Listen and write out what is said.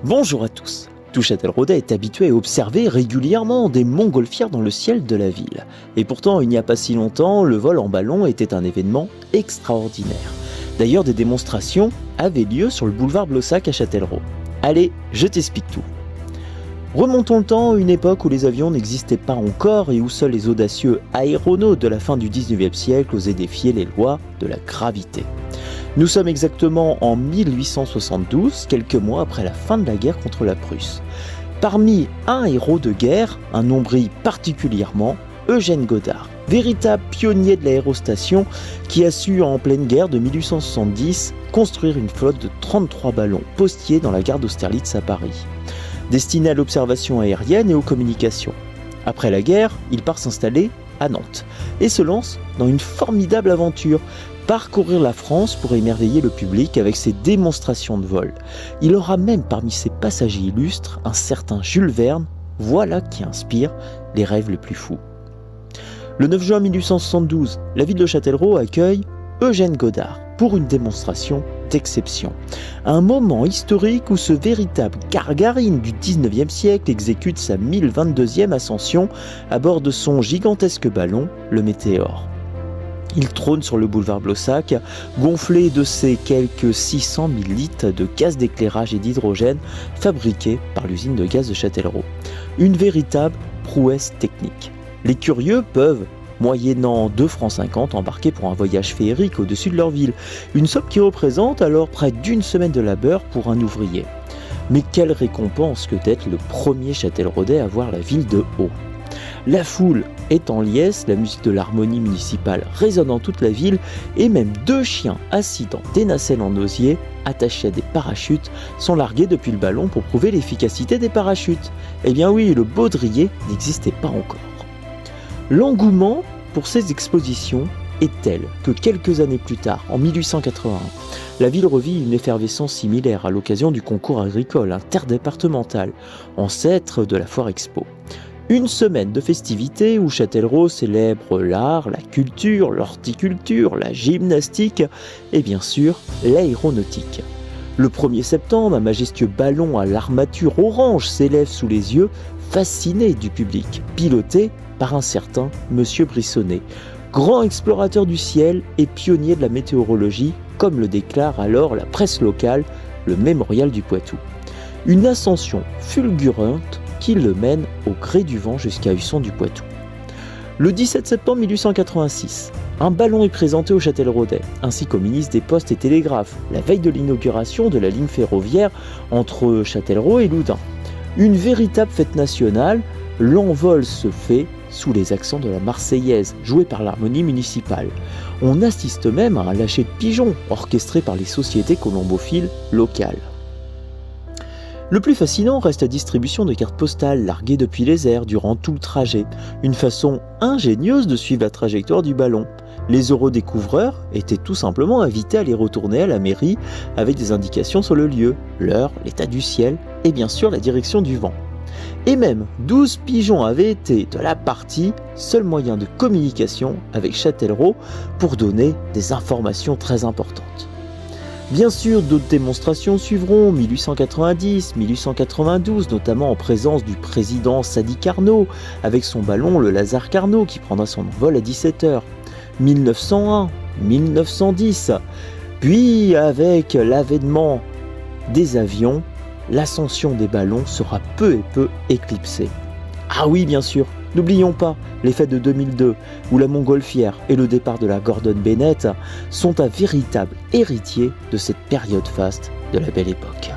Bonjour à tous. Tout Châtelleraudais est habitué à observer régulièrement des montgolfières dans le ciel de la ville. Et pourtant, il n'y a pas si longtemps, le vol en ballon était un événement extraordinaire. D'ailleurs, des démonstrations avaient lieu sur le boulevard Blossac à Châtellerault. Allez, je t'explique tout. Remontons le temps à une époque où les avions n'existaient pas encore et où seuls les audacieux aéronautes de la fin du 19e siècle osaient défier les lois de la gravité. Nous sommes exactement en 1872, quelques mois après la fin de la guerre contre la Prusse. Parmi un héros de guerre, un nom brille particulièrement, Eugène Godard, véritable pionnier de l'aérostation qui a su en pleine guerre de 1870 construire une flotte de 33 ballons postiers dans la gare d'Austerlitz à Paris, destinés à l'observation aérienne et aux communications. Après la guerre, il part s'installer à Nantes et se lance dans une formidable aventure, parcourir la France pour émerveiller le public avec ses démonstrations de vol. Il aura même parmi ses passagers illustres un certain Jules Verne, voilà qui inspire les rêves les plus fous. Le 9 juin 1872, la ville de Châtellerault accueille Eugène Godard pour une démonstration d'exception. Un moment historique où ce véritable Gargarine du 19e siècle exécute sa 1022e ascension à bord de son gigantesque ballon, le Météore. Il trône sur le boulevard Blossac, gonflé de ses quelques 600 000 litres de gaz d'éclairage et d'hydrogène fabriqués par l'usine de gaz de Châtellerault. Une véritable prouesse technique. Les curieux peuvent, moyennant 2,50 francs, embarquer pour un voyage féerique au-dessus de leur ville, une somme qui représente alors près d'une semaine de labeur pour un ouvrier. Mais quelle récompense que d'être le premier Châtelleraudais à voir la ville de haut. La foule est en liesse, la musique de l'harmonie municipale résonne dans toute la ville et même 2 chiens assis dans des nacelles en osier attachés à des parachutes sont largués depuis le ballon pour prouver l'efficacité des parachutes. Eh bien oui, le baudrier n'existait pas encore. L'engouement pour ces expositions est tel que quelques années plus tard, en 1881, la ville revit une effervescence similaire à l'occasion du concours agricole interdépartemental, ancêtre de la Foire Expo. Une semaine de festivités où Châtellerault célèbre l'art, la culture, l'horticulture, la gymnastique et bien sûr l'aéronautique. Le 1er septembre, un majestueux ballon à l'armature orange s'élève sous les yeux fascinés du public, piloté par un certain Monsieur Brissonnet, grand explorateur du ciel et pionnier de la météorologie, comme le déclare alors la presse locale, le Mémorial du Poitou. Une ascension fulgurante qui le mène au gré du vent jusqu'à Husson du Poitou. Le 17 septembre 1886, un ballon est présenté au Châtelleraudais, ainsi qu'au ministre des Postes et Télégraphes, la veille de l'inauguration de la ligne ferroviaire entre Châtellerault et Loudun. Une véritable fête nationale, l'envol se fait sous les accents de la Marseillaise, jouée par l'harmonie municipale. On assiste même à un lâcher de pigeons, orchestré par les sociétés colombophiles locales. Le plus fascinant reste la distribution de cartes postales larguées depuis les airs durant tout le trajet, une façon ingénieuse de suivre la trajectoire du ballon. Les eurodécouvreurs étaient tout simplement invités à les retourner à la mairie avec des indications sur le lieu, l'heure, l'état du ciel et bien sûr la direction du vent. Et même 12 pigeons avaient été de la partie, seul moyen de communication avec Châtellerault pour donner des informations très importantes. Bien sûr, d'autres démonstrations suivront, 1890, 1892, notamment en présence du président Sadi Carnot, avec son ballon le Lazare Carnot qui prendra son envol à 17h, 1901, 1910, puis avec l'avènement des avions, l'ascension des ballons sera peu et peu éclipsée. Ah oui, bien sûr, n'oublions pas les fêtes de 2002, où la montgolfière et le départ de la Gordon Bennett sont un véritable héritier de cette période faste de la Belle Époque.